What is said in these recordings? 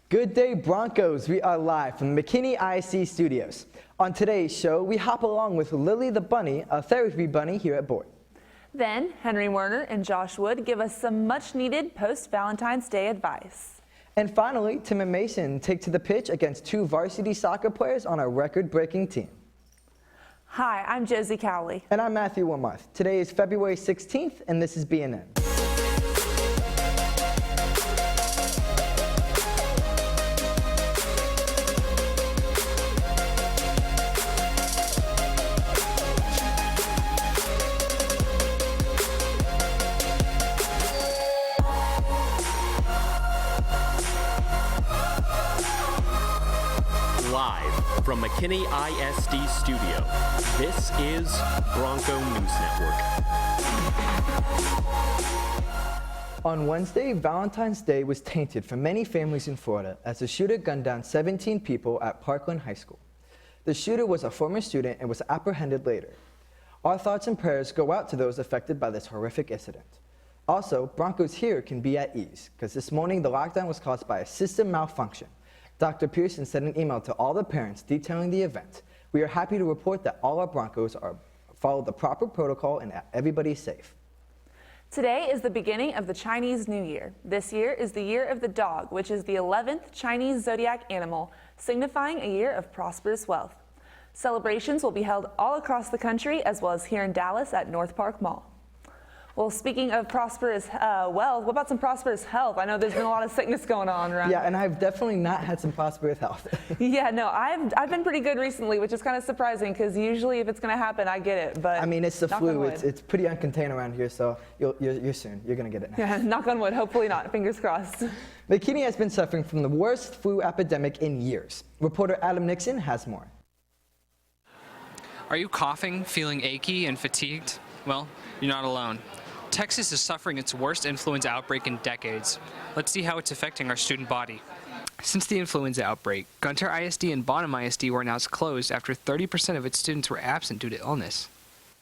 Good day, Broncos. We are live from the McKinney ISD studios. On today's show, we hop along with Lily the Bunny, a therapy bunny here at Boyd. Then, Henry Werner and Josh Wood give us some much-needed post-Valentine's Day advice. And finally, Tim and Mason take to the pitch against two varsity soccer players on a record-breaking team. Hi, I'm Josie Cowley. And I'm Matthew Wilmarth. Today is February 16th, and this is BNN. Live from McKinney ISD studio, this is Bronco News Network. On Wednesday, Valentine's Day was tainted for many families in Florida as the shooter gunned down 17 people at Parkland High School. The shooter was a former student and was apprehended later. Our thoughts and prayers go out to those affected by this horrific incident. Also, Broncos here can be at ease because this morning the lockdown was caused by a system malfunction. Dr. Pearson sent an email to all the parents detailing the event. We are happy to report that all our Broncos follow the proper protocol and everybody's safe. Today is the beginning of the Chinese New Year. This year is the Year of the Dog, which is the 11th Chinese zodiac animal, signifying a year of prosperous wealth. Celebrations will be held all across the country, as well as here in Dallas at North Park Mall. Well, speaking of prosperous wealth, what about some prosperous health? I know there's been a lot of sickness going on around. Yeah, and I've definitely not had some prosperous health. Yeah, no, I've been pretty good recently, which is kind of surprising because usually if it's going to happen, I get it. But I mean, it's the flu. It's pretty uncontained around here, so you're soon. You're going to get it now. Yeah, knock on wood. Hopefully not. Fingers crossed. McKinney has been suffering from the worst flu epidemic in years. Reporter Adam Nixon has more. Are you coughing, feeling achy, and fatigued? Well, you're not alone. Texas is suffering its worst influenza outbreak in decades. Let's see how it's affecting our student body. Since the influenza outbreak, Gunter ISD and Bonham ISD were announced closed after 30% of its students were absent due to illness.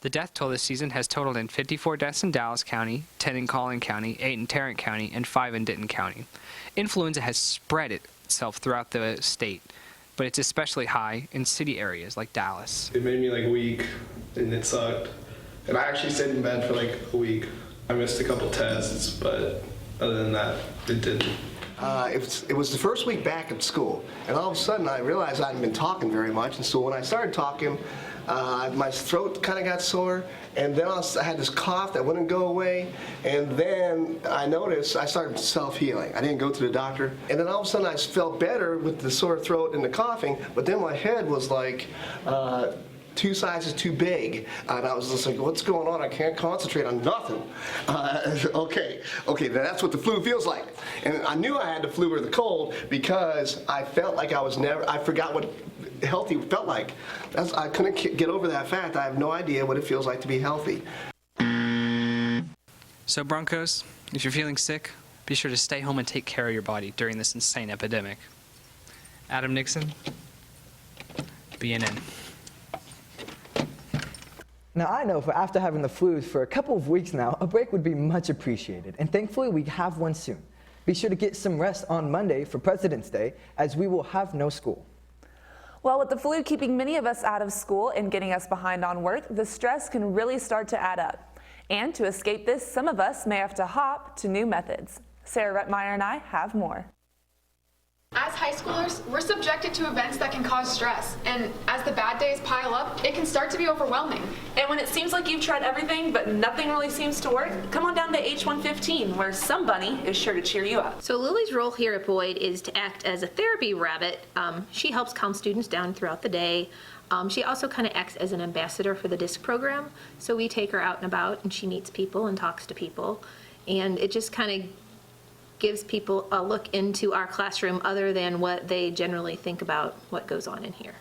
The death toll this season has totaled in 54 deaths in Dallas County, 10 in Collin County, 8 in Tarrant County, and 5 in Denton County. Influenza has spread itself throughout the state, but it's especially high in city areas like Dallas. It made me weak, and it sucked. And I actually stayed in bed for a week. I missed a couple tests, but other than that, it didn't. It was the first week back at school, and all of a sudden I realized I hadn't been talking very much, and so when I started talking, my throat kind of got sore, and then I had this cough that wouldn't go away, and then I noticed I started self-healing. I didn't go to the doctor, and then all of a sudden I felt better with the sore throat and the coughing, but then my head was like, 2 sizes too big, and I was just like, what's going on? I can't concentrate on nothing. Okay, that's what the flu feels like. And I knew I had the flu or the cold because I felt like I forgot what healthy felt like. I couldn't get over that fact. I have no idea what it feels like to be healthy. So Broncos, if you're feeling sick, be sure to stay home and take care of your body during this insane epidemic. Adam Nixon, BNN. Now, I know after having the flu for a couple of weeks now, a break would be much appreciated, and thankfully we have one soon. Be sure to get some rest on Monday for President's Day, as we will have no school. Well, with the flu keeping many of us out of school and getting us behind on work, the stress can really start to add up. And to escape this, some of us may have to hop to new methods. Sarah Rettmeyer and I have more. As high schoolers, we're subjected to events that can cause stress, and as the bad days pile up, it can start to be overwhelming. And when it seems like you've tried everything, but nothing really seems to work, come on down to H115, where some bunny is sure to cheer you up. So Lily's role here at Boyd is to act as a therapy rabbit. She helps calm students down throughout the day. She also kind of acts as an ambassador for the DISC program. So we take her out and about, and she meets people and talks to people. And it just kind of gives people a look into our classroom other than what they generally think about what goes on in here.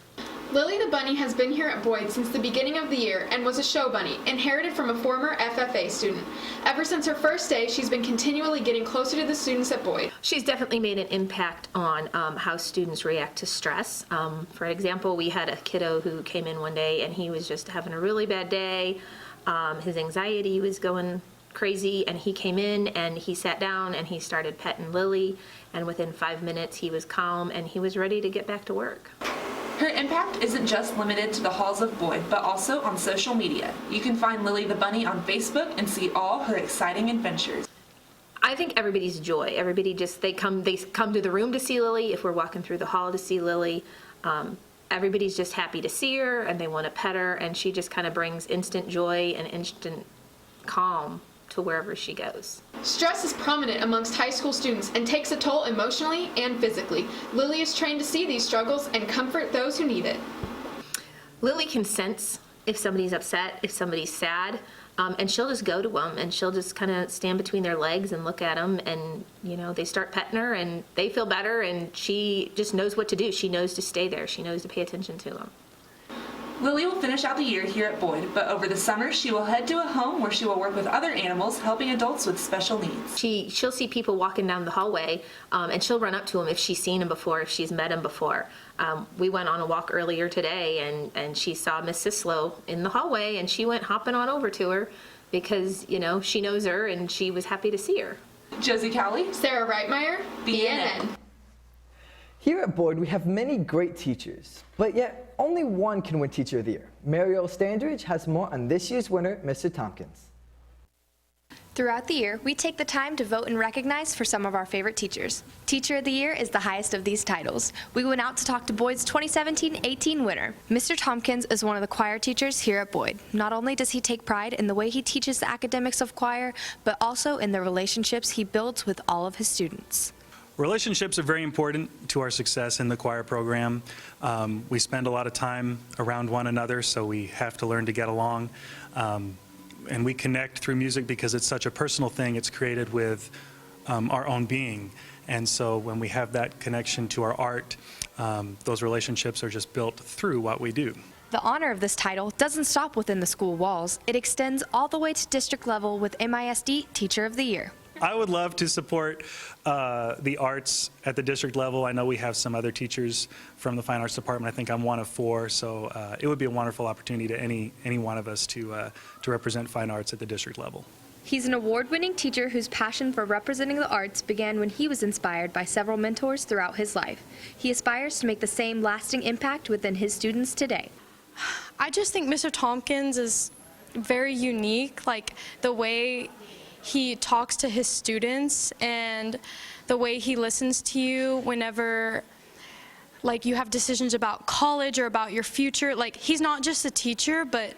Lily the Bunny has been here at Boyd since the beginning of the year and was a show bunny, inherited from a former FFA student. Ever since her first day, she's been continually getting closer to the students at Boyd. She's definitely made an impact on how students react to stress. For example, we had a kiddo who came in one day and he was just having a really bad day. His anxiety was going crazy, and he came in and he sat down and he started petting Lily, and within 5 minutes he was calm and he was ready to get back to work. Her impact isn't just limited to the halls of Boyd, but also on social media. You can find Lily the Bunny on Facebook and see all her exciting adventures. I think everybody's joy. Everybody just, they come to the room to see Lily. If we're walking through the hall to see Lily, everybody's just happy to see her and they want to pet her, and she just kind of brings instant joy and instant calm to wherever she goes. Stress is prominent amongst high school students and takes a toll emotionally and physically. Lily is trained to see these struggles and comfort those who need it. Lily can sense if somebody's upset, if somebody's sad, and she'll just go to them and she'll just kind of stand between their legs and look at them, and they start petting her and they feel better, and she just knows what to do. She knows to stay there. She knows to pay attention to them. Lily will finish out the year here at Boyd, but over the summer she will head to a home where she will work with other animals, helping adults with special needs. She'll see people walking down the hallway, and she'll run up to them if she's seen them before, if she's met them before. We went on a walk earlier today, and she saw Miss Sislow in the hallway, and she went hopping on over to her because, she knows her, and she was happy to see her. Josie Cowley, Sarah Reitmeyer, BNN. Here at Boyd, we have many great teachers, but yet only one can win Teacher of the Year. Mariel Standridge has more on this year's winner, Mr. Tompkins. Throughout the year, we take the time to vote and recognize for some of our favorite teachers. Teacher of the Year is the highest of these titles. We went out to talk to Boyd's 2017-18 winner. Mr. Tompkins is one of the choir teachers here at Boyd. Not only does he take pride in the way he teaches the academics of choir, but also in the relationships he builds with all of his students. Relationships are very important to our success in the choir program. We spend a lot of time around one another, so we have to learn to get along. And we connect through music because it's such a personal thing. It's created with our own being. And so when we have that connection to our art, those relationships are just built through what we do. The honor of this title doesn't stop within the school walls. It extends all the way to district level with MISD Teacher of the Year. I would love to support the arts at the district level. I know we have some other teachers from the Fine Arts Department. I think I'm one of 4, so it would be a wonderful opportunity to any one of us to represent fine arts at the district level. He's an award-winning teacher whose passion for representing the arts began when he was inspired by several mentors throughout his life. He aspires to make the same lasting impact within his students today. I just think Mr. Tompkins is very unique, like the way he talks to his students and the way he listens to you whenever you have decisions about college or about your future. He's not just a teacher, but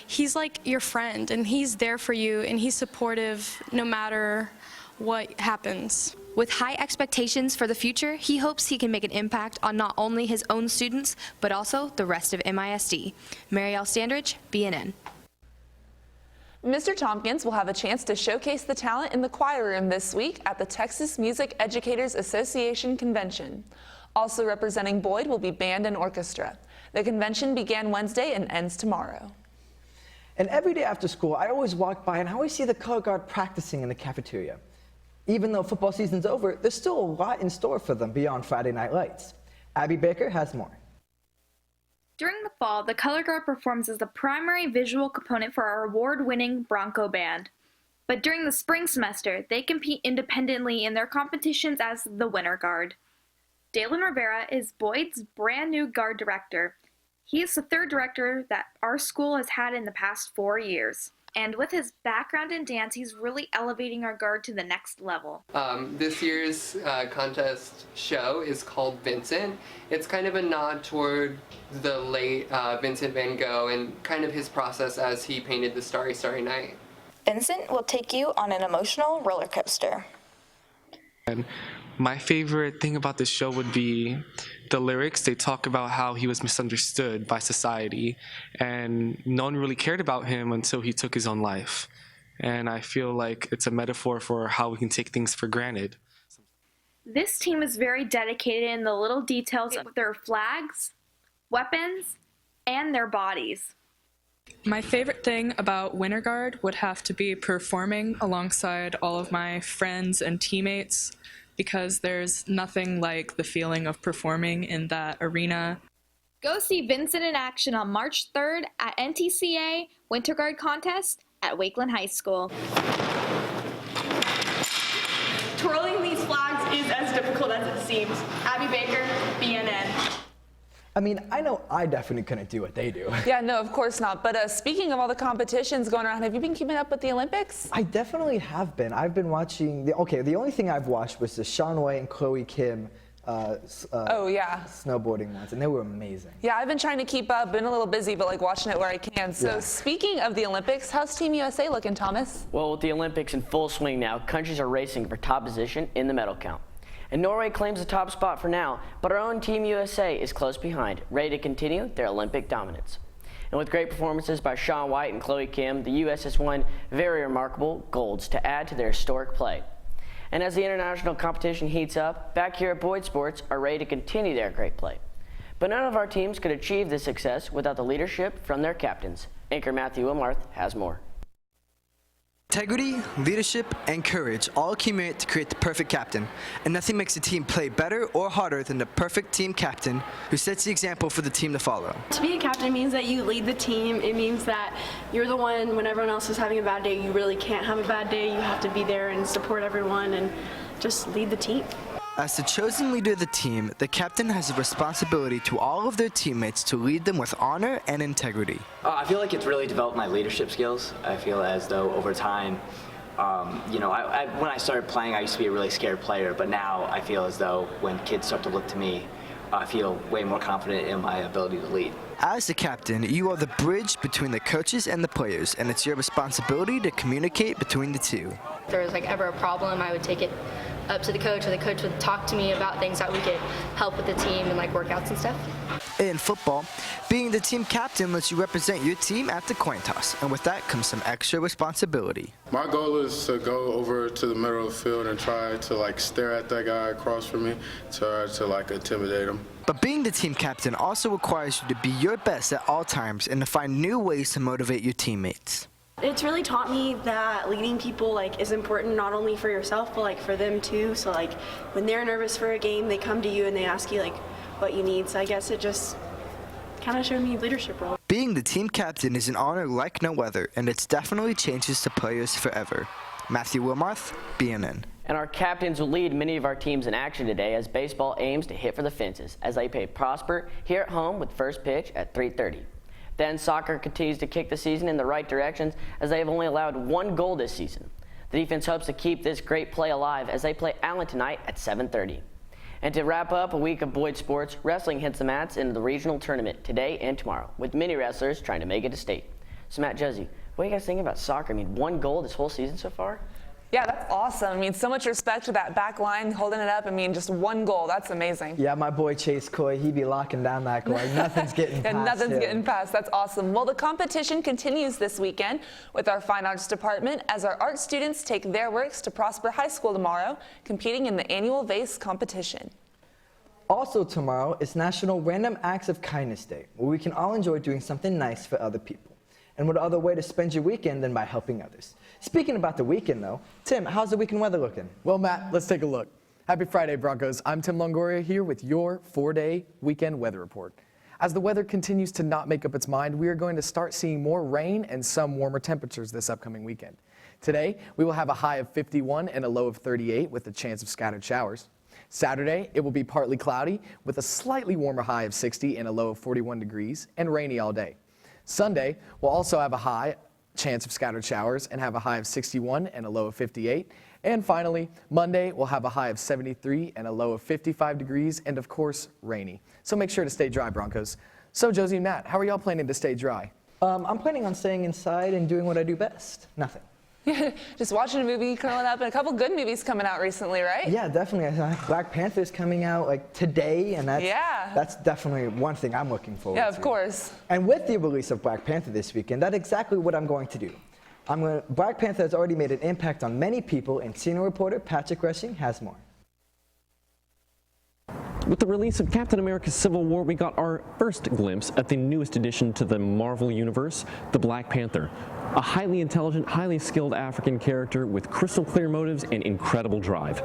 he's like your friend, and he's there for you, and he's supportive no matter what happens. With high expectations for the future, he hopes he can make an impact on not only his own students, but also the rest of MISD. Mariel Standridge, BNN. Mr. Tompkins will have a chance to showcase the talent in the choir room this week at the Texas Music Educators Association Convention. Also representing Boyd will be band and orchestra. The convention began Wednesday and ends tomorrow. And every day after school, I always walk by and I always see the color guard practicing in the cafeteria. Even though football season's over, there's still a lot in store for them beyond Friday Night Lights. Abby Baker has more. During the fall, the color guard performs as the primary visual component for our award-winning Bronco Band. But during the spring semester, they compete independently in their competitions as the Winter Guard. Dalen Rivera is Boyd's brand new guard director. He is the third director that our school has had in the past 4 years. And with his background in dance, he's really elevating our guard to the next level. This year's contest show is called Vincent. It's kind of a nod toward the late Vincent van Gogh and kind of his process as he painted the Starry, Starry Night. Vincent will take you on an emotional roller coaster. And my favorite thing about this show would be the lyrics. They talk about how he was misunderstood by society and no one really cared about him until he took his own life. And I feel like it's a metaphor for how we can take things for granted. This team is very dedicated in the little details of their flags, weapons, and their bodies. My favorite thing about Winter Guard would have to be performing alongside all of my friends and teammates, because there's nothing like the feeling of performing in that arena. Go see Vincent in action on March 3rd at NTCA Winter Guard Contest at Wakeland High School. teams. Abby Baker, BNN. I mean, I know I definitely couldn't do what they do. Yeah, no, of course not. But speaking of all the competitions going around, have you been keeping up with the Olympics? I definitely have been. I've been watching, the only thing I've watched was the Shaun White and Chloe Kim oh, yeah. snowboarding ones, and they were amazing. Yeah, I've been trying to keep up, been a little busy, but like watching it where I can. So Yeah. speaking of the Olympics, how's Team USA looking, Thomas? Well, with the Olympics in full swing now, countries are racing for top position in the medal count. And Norway claims the top spot for now, but our own Team USA is close behind, ready to continue their Olympic dominance. And with great performances by Shaun White and Chloe Kim, the U.S. has won very remarkable golds to add to their historic play. And as the international competition heats up, back here at Boyd Sports are ready to continue their great play. But none of our teams could achieve this success without the leadership from their captains. Anchor Matthew Wilmarth has more. Integrity, leadership, and courage all accumulate to create the perfect captain. And nothing makes a team play better or harder than the perfect team captain who sets the example for the team to follow. To be a captain means that you lead the team. It means that you're the one, when everyone else is having a bad day, you really can't have a bad day. You have to be there and support everyone and just lead the team. As the chosen leader of the team, the captain has a responsibility to all of their teammates to lead them with honor and integrity. I feel like it's really developed my leadership skills. I feel as though over time, when I started playing, I used to be a really scared player, but now I feel as though when kids start to look to me, I feel way more confident in my ability to lead. As the captain, you are the bridge between the coaches and the players, and it's your responsibility to communicate between the two. If there was ever a problem, I would take it up to the coach, or the coach would talk to me about things that we could help with the team and workouts and stuff. In football, being the team captain lets you represent your team at the coin toss, and with that comes some extra responsibility. My goal is to go over to the middle of the field and try to stare at that guy across from me, try to intimidate him. But being the team captain also requires you to be your best at all times and to find new ways to motivate your teammates. It's really taught me that leading people is important not only for yourself but for them too. So when they're nervous for a game, they come to you and they ask you what you need. So I guess it just kind of showed me a leadership role. Being the team captain is an honor like no other, and it's definitely changes the players forever. Matthew Wilmarth, BNN. And our captains will lead many of our teams in action today as baseball aims to hit for the fences as they play Prosper here at home with first pitch at 3:30. Then soccer continues to kick the season in the right directions as they have only allowed 1 goal this season. The defense hopes to keep this great play alive as they play Allen tonight at 7:30. And to wrap up a week of Boyd sports, wrestling hits the mats into the regional tournament today and tomorrow, with many wrestlers trying to make it to state. So Matt, Josie, what do you guys think about soccer? 1 goal this whole season so far? Yeah, that's awesome. So much respect to that back line, holding it up. Just 1 goal. That's amazing. Yeah, my boy Chase Coy, he be locking down that goal. Nothing's getting past nothing's getting past. That's awesome. Well, the competition continues this weekend with our Fine Arts Department as our art students take their works to Prosper High School tomorrow, competing in the annual vase competition. Also tomorrow is National Random Acts of Kindness Day, where we can all enjoy doing something nice for other people. And what other way to spend your weekend than by helping others? Speaking about the weekend, though, Tim, how's the weekend weather looking? Well, Matt, let's take a look. Happy Friday, Broncos. I'm Tim Longoria here with your 4-day weekend weather report. As the weather continues to not make up its mind, we are going to start seeing more rain and some warmer temperatures this upcoming weekend. Today, we will have a high of 51 and a low of 38 with a chance of scattered showers. Saturday, it will be partly cloudy with a slightly warmer high of 60 and a low of 41 degrees and rainy all day. Sunday, we'll also have a high chance of scattered showers and have a high of 61 and a low of 58. And finally, Monday, we'll have a high of 73 and a low of 55 degrees and, of course, rainy. So make sure to stay dry, Broncos. So, Josie and Matt, how are y'all planning to stay dry? I'm planning on staying inside and doing what I do best, nothing. Just watching a movie, curling up, and a couple good movies coming out recently, right? Yeah, definitely. Black Panther's coming out today, and that's definitely one thing I'm looking forward to. Yeah, of course. And with the release of Black Panther this weekend, that's exactly what I'm going to do. Black Panther has already made an impact on many people, and senior reporter Patrick Rushing has more. With the release of Captain America: Civil War, we got our first glimpse at the newest addition to the Marvel Universe, the Black Panther. A highly intelligent, highly skilled African character with crystal clear motives and incredible drive.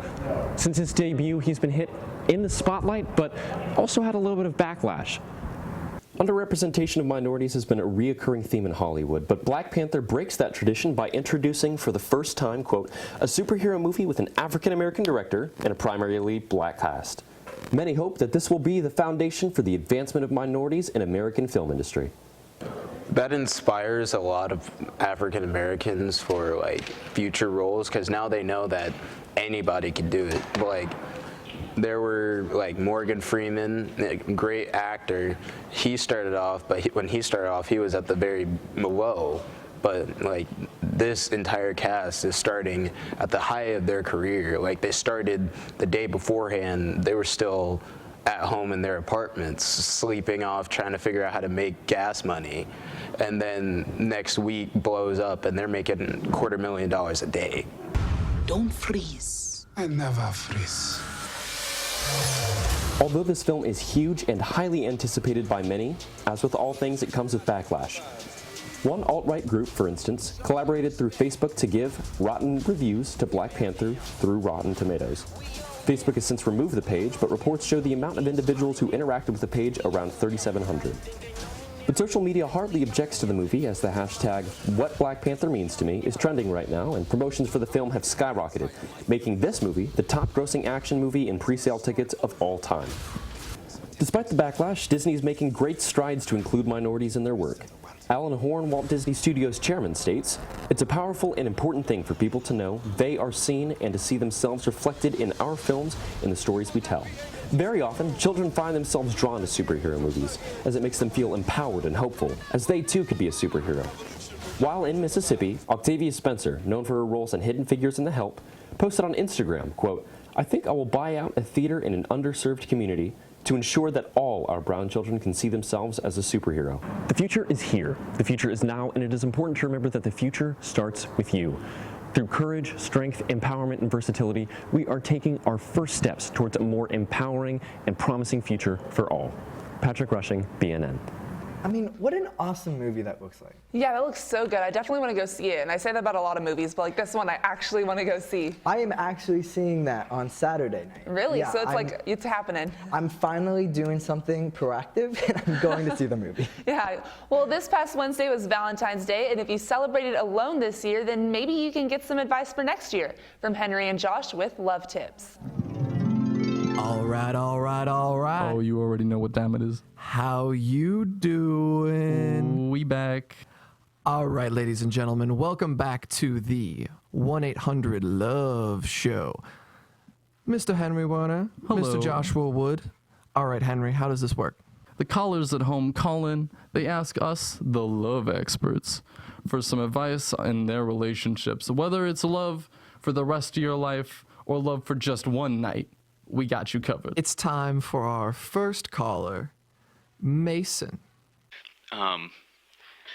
Since his debut, he's been hit in the spotlight, but also had a little bit of backlash. Underrepresentation of minorities has been a reoccurring theme in Hollywood, but Black Panther breaks that tradition by introducing for the first time, quote, a superhero movie with an African-American director and a primary lead black cast. Many hope that this will be the foundation for the advancement of minorities in American film industry. That inspires a lot of African Americans for like future roles, because now they know that anybody can do it. Like, there were like Morgan Freeman, a great actor. He started off, but when he started off, he was at the very low. But like, this entire cast is starting at the height of their career. Like, they started the day beforehand, they were still at home in their apartments, sleeping off, trying to figure out how to make gas money. And then next week blows up and they're making $250,000 a day. Don't freeze. I never freeze. Although this film is huge and highly anticipated by many, as with all things, it comes with backlash. One alt-right group, for instance, collaborated through Facebook to give rotten reviews to Black Panther through Rotten Tomatoes. Facebook has since removed the page, but reports show the amount of individuals who interacted with the page around 3,700. But social media hardly objects to the movie, as the hashtag What Black Panther Means to Me is trending right now, and promotions for the film have skyrocketed, making this movie the top-grossing action movie in pre-sale tickets of all time. Despite the backlash, Disney is making great strides to include minorities in their work. Alan Horn, Walt Disney Studios chairman, states, "It's a powerful and important thing for people to know they are seen and to see themselves reflected in our films and the stories we tell." Very often, children find themselves drawn to superhero movies, as it makes them feel empowered and hopeful, as they too could be a superhero. While in Mississippi, Octavia Spencer, known for her roles in Hidden Figures and The Help, posted on Instagram, quote, "I think I will buy out a theater in an underserved community to ensure that all our brown children can see themselves as a superhero." The future is here. The future is now, and it is important to remember that the future starts with you. Through courage, strength, empowerment, and versatility, we are taking our first steps towards a more empowering and promising future for all. Patrick Rushing, BNN. I mean, what an awesome movie that looks like. Yeah, that looks so good. I definitely want to go see it. And I say that about a lot of movies, but like this one, I actually want to go see. I am actually seeing that on Saturday night. Really? Yeah, So it's it's happening. I'm finally doing something proactive, and I'm going to see the movie. Yeah. Well, this past Wednesday was Valentine's Day, and if you celebrated alone this year, then maybe you can get some advice for next year from Henry and Josh with Love Tips. All right. Oh, you already know what time it is. How you doing? We back. All right, ladies and gentlemen, welcome back to the 1-800-LOVE show. Mr. Henry Warner, Hello. Mr. Joshua Wood. All right, Henry, how does this work? The callers at home call in. They ask us, the love experts, for some advice in their relationships. Whether it's love for the rest of your life or love for just one night, we got you covered. It's time for our first caller, Mason.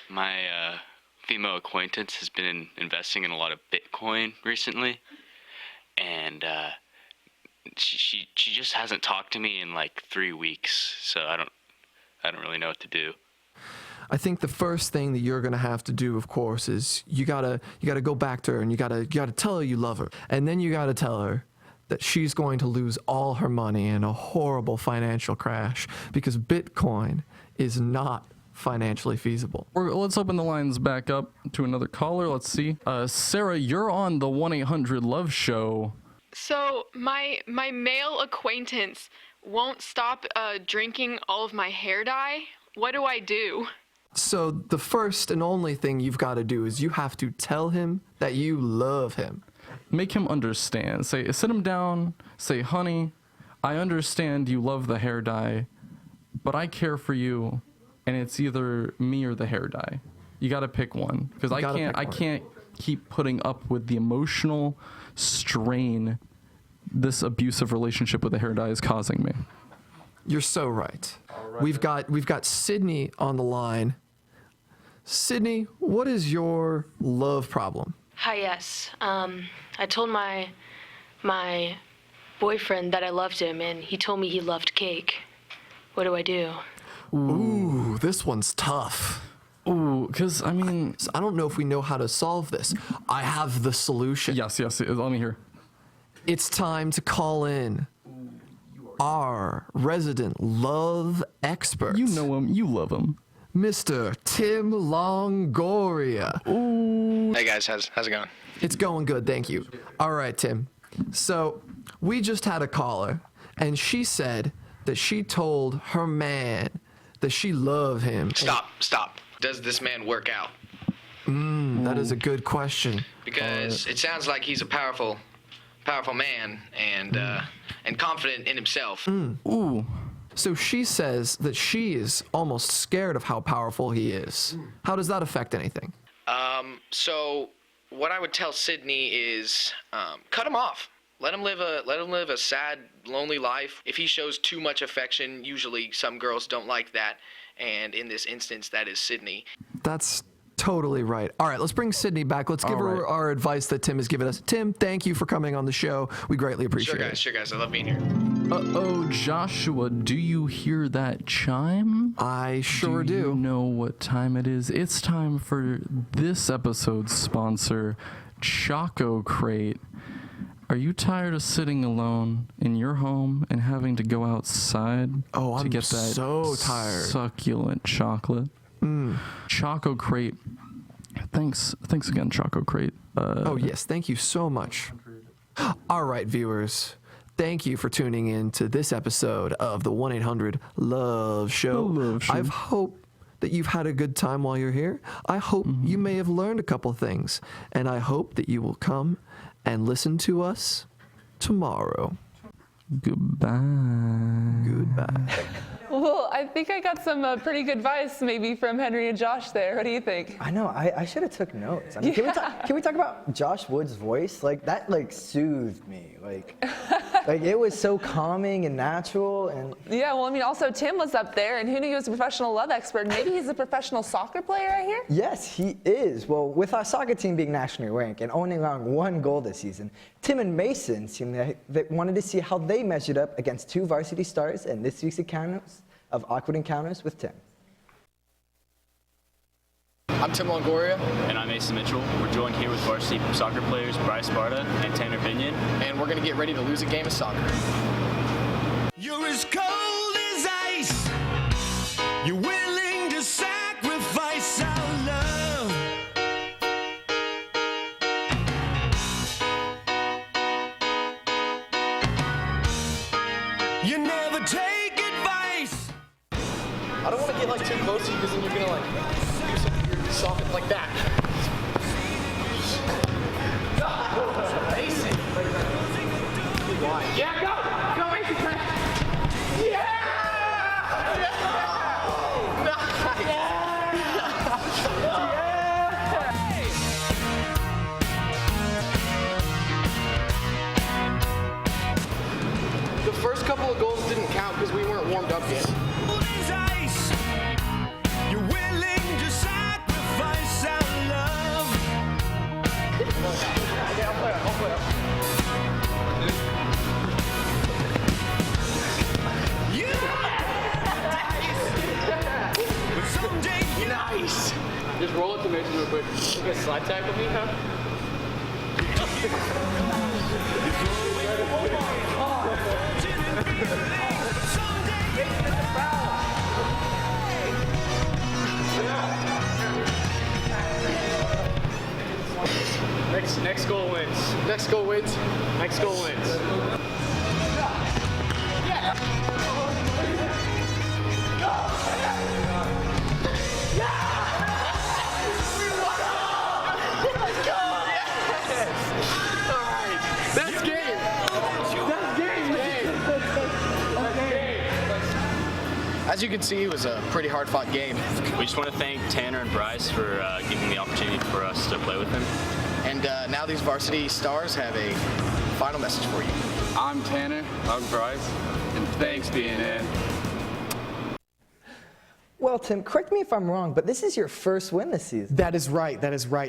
My female acquaintance has been investing in a lot of Bitcoin recently, and she just hasn't talked to me in like 3 weeks, so I don't really know what to do. I think the first thing that you're gonna have to do, of course, is you gotta go back to her and you gotta tell her you love her, and then you gotta tell her that she's going to lose all her money in a horrible financial crash because Bitcoin is not financially feasible. Let's open the lines back up to another caller. Let's see. Sarah, you're on the 1-800-LOVE show. So my male acquaintance won't stop drinking all of my hair dye. What do I do? So the first and only thing you've got to do is you have to tell him that you love him. Make him understand. Sit him down. Say, honey, I understand you love the hair dye, but I care for you, and it's either me or the hair dye. You got to pick one, because I can't keep putting up with the emotional strain this abusive relationship with the hair dye is causing me. You're so right. We've got Sydney on the line. Sydney, what is your love problem? Hi, yes. I told my boyfriend that I loved him, and he told me he loved cake. What do I do? Ooh, this one's tough. Ooh, because, I mean... I don't know if we know how to solve this. I have the solution. Yes, let me hear. It's time to call in our resident love expert. You know him, you love him. Mr. Tim Longoria. Ooh. Hey guys, how's it going? It's going good, thank you. All right, Tim. So we just had a caller, and she said that she told her man that she loved him. Stop. Does this man work out? That is a good question. Because it sounds like he's a powerful man and confident in himself. Ooh. So she says that she is almost scared of how powerful he is. How does that affect anything? So what I would tell Sydney is cut him off. Let him live a sad, lonely life. If he shows too much affection, usually some girls don't like that, and in this instance, that is Sydney. That's totally right. All right, let's bring Sydney back. Let's give her our advice that Tim has given us. Tim, thank you for coming on the show. We greatly appreciate it. Sure, guys. I love being here. Uh-oh, Joshua, do you hear that chime? I sure do. Do you know what time it is? It's time for this episode's sponsor, Choco Crate. Are you tired of sitting alone in your home and having to go outside to get that so tired. Succulent chocolate? Choco Crate. Thanks again, Choco Crate. Yes, thank you so much. All right, viewers. Thank you for tuning in to this episode of the 1-800-LOVE Show. I hope that you've had a good time while you're here. I hope you may have learned a couple things, and I hope that you will come and listen to us tomorrow. Goodbye. Well, I think I got some pretty good advice maybe from Henry and Josh there. What do you think? I know. I should have took notes. I mean, can we talk about Josh Wood's voice? Like that, soothed me. Like it was so calming and natural. And yeah. Well, I mean, also Tim was up there, and who knew he was a professional love expert? Maybe he's a professional soccer player, I hear. Yes, he is. Well, with our soccer team being nationally ranked and owning around 1 goal this season, Tim and Mason seemed like they wanted to see how they measured up against 2 varsity stars in this week's encounters of Awkward Encounters with Tim. I'm Tim Longoria. And I'm Mason Mitchell. We're joined here with varsity soccer players Bryce Sparta and Tanner Binion. And we're going to get ready to lose a game of soccer. You're as cold as ice. You're willing to sacrifice our love. You never take advice. I don't want to get too close to you because then you're going to do something weird, soft like that. Amazing. Yeah, go Mason. Yeah! The first couple of goals didn't count because we weren't warmed up yet. You're willing to sacrifice our love. I'll play up. Nice. Just roll it to Mason real quick. You guys slide tackle me, huh? Next goal wins. Next goal wins. Next goal wins. That's game. That's game. As you can see, it was a pretty hard-fought game. We just want to thank Tanner and Bryce for giving the opportunity for us to play with them. And now these varsity stars have a final message for you. I'm Tanner. I'm Bryce. And thanks, BNN. Well, Tim, correct me if I'm wrong, but this is your first win this season. That is right.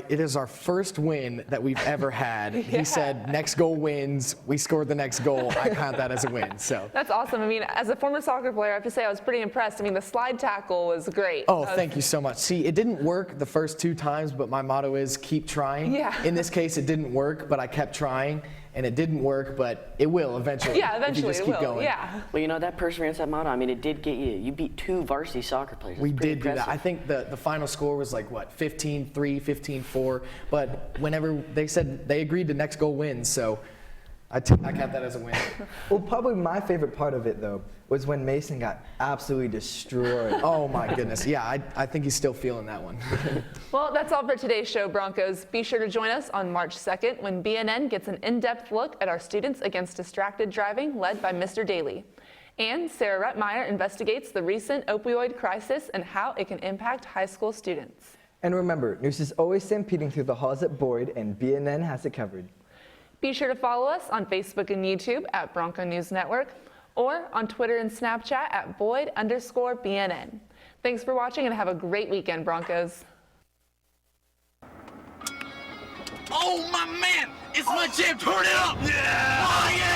It is our first win that we've ever had. He said next goal wins. We scored the next goal. I count that as a win. So that's awesome. I mean, as a former soccer player, I have to say I was pretty impressed. I mean, the slide tackle was great. Oh, thank you so much. See, it didn't work the first 2 times, but my motto is keep trying. Yeah. In this case, it didn't work, but I kept trying. And it didn't work, but it will eventually. Yeah, eventually if you just it keep will. going. Yeah. Well, that perseverance, that motto, I mean, it did get you. You beat 2 varsity soccer players. We did do that. I think the final score was 15-3, 15-4. But whenever they said they agreed to next goal wins, so I count that as a win. Well, probably my favorite part of it, though, was when Mason got absolutely destroyed. Oh, my goodness. Yeah, I think he's still feeling that one. Well, that's all for today's show, Broncos. Be sure to join us on March 2nd when BNN gets an in-depth look at our students against distracted driving led by Mr. Daly. And Sarah Ruttmeyer investigates the recent opioid crisis and how it can impact high school students. And remember, news is always stampeding through the halls at Boyd, and BNN has it covered. Be sure to follow us on Facebook and YouTube at Bronco News Network or on Twitter and Snapchat at Boyd_BNN. Thanks for watching and have a great weekend, Broncos. Oh, my man! It's my jam! Turn it up! Yeah! Oh, yeah!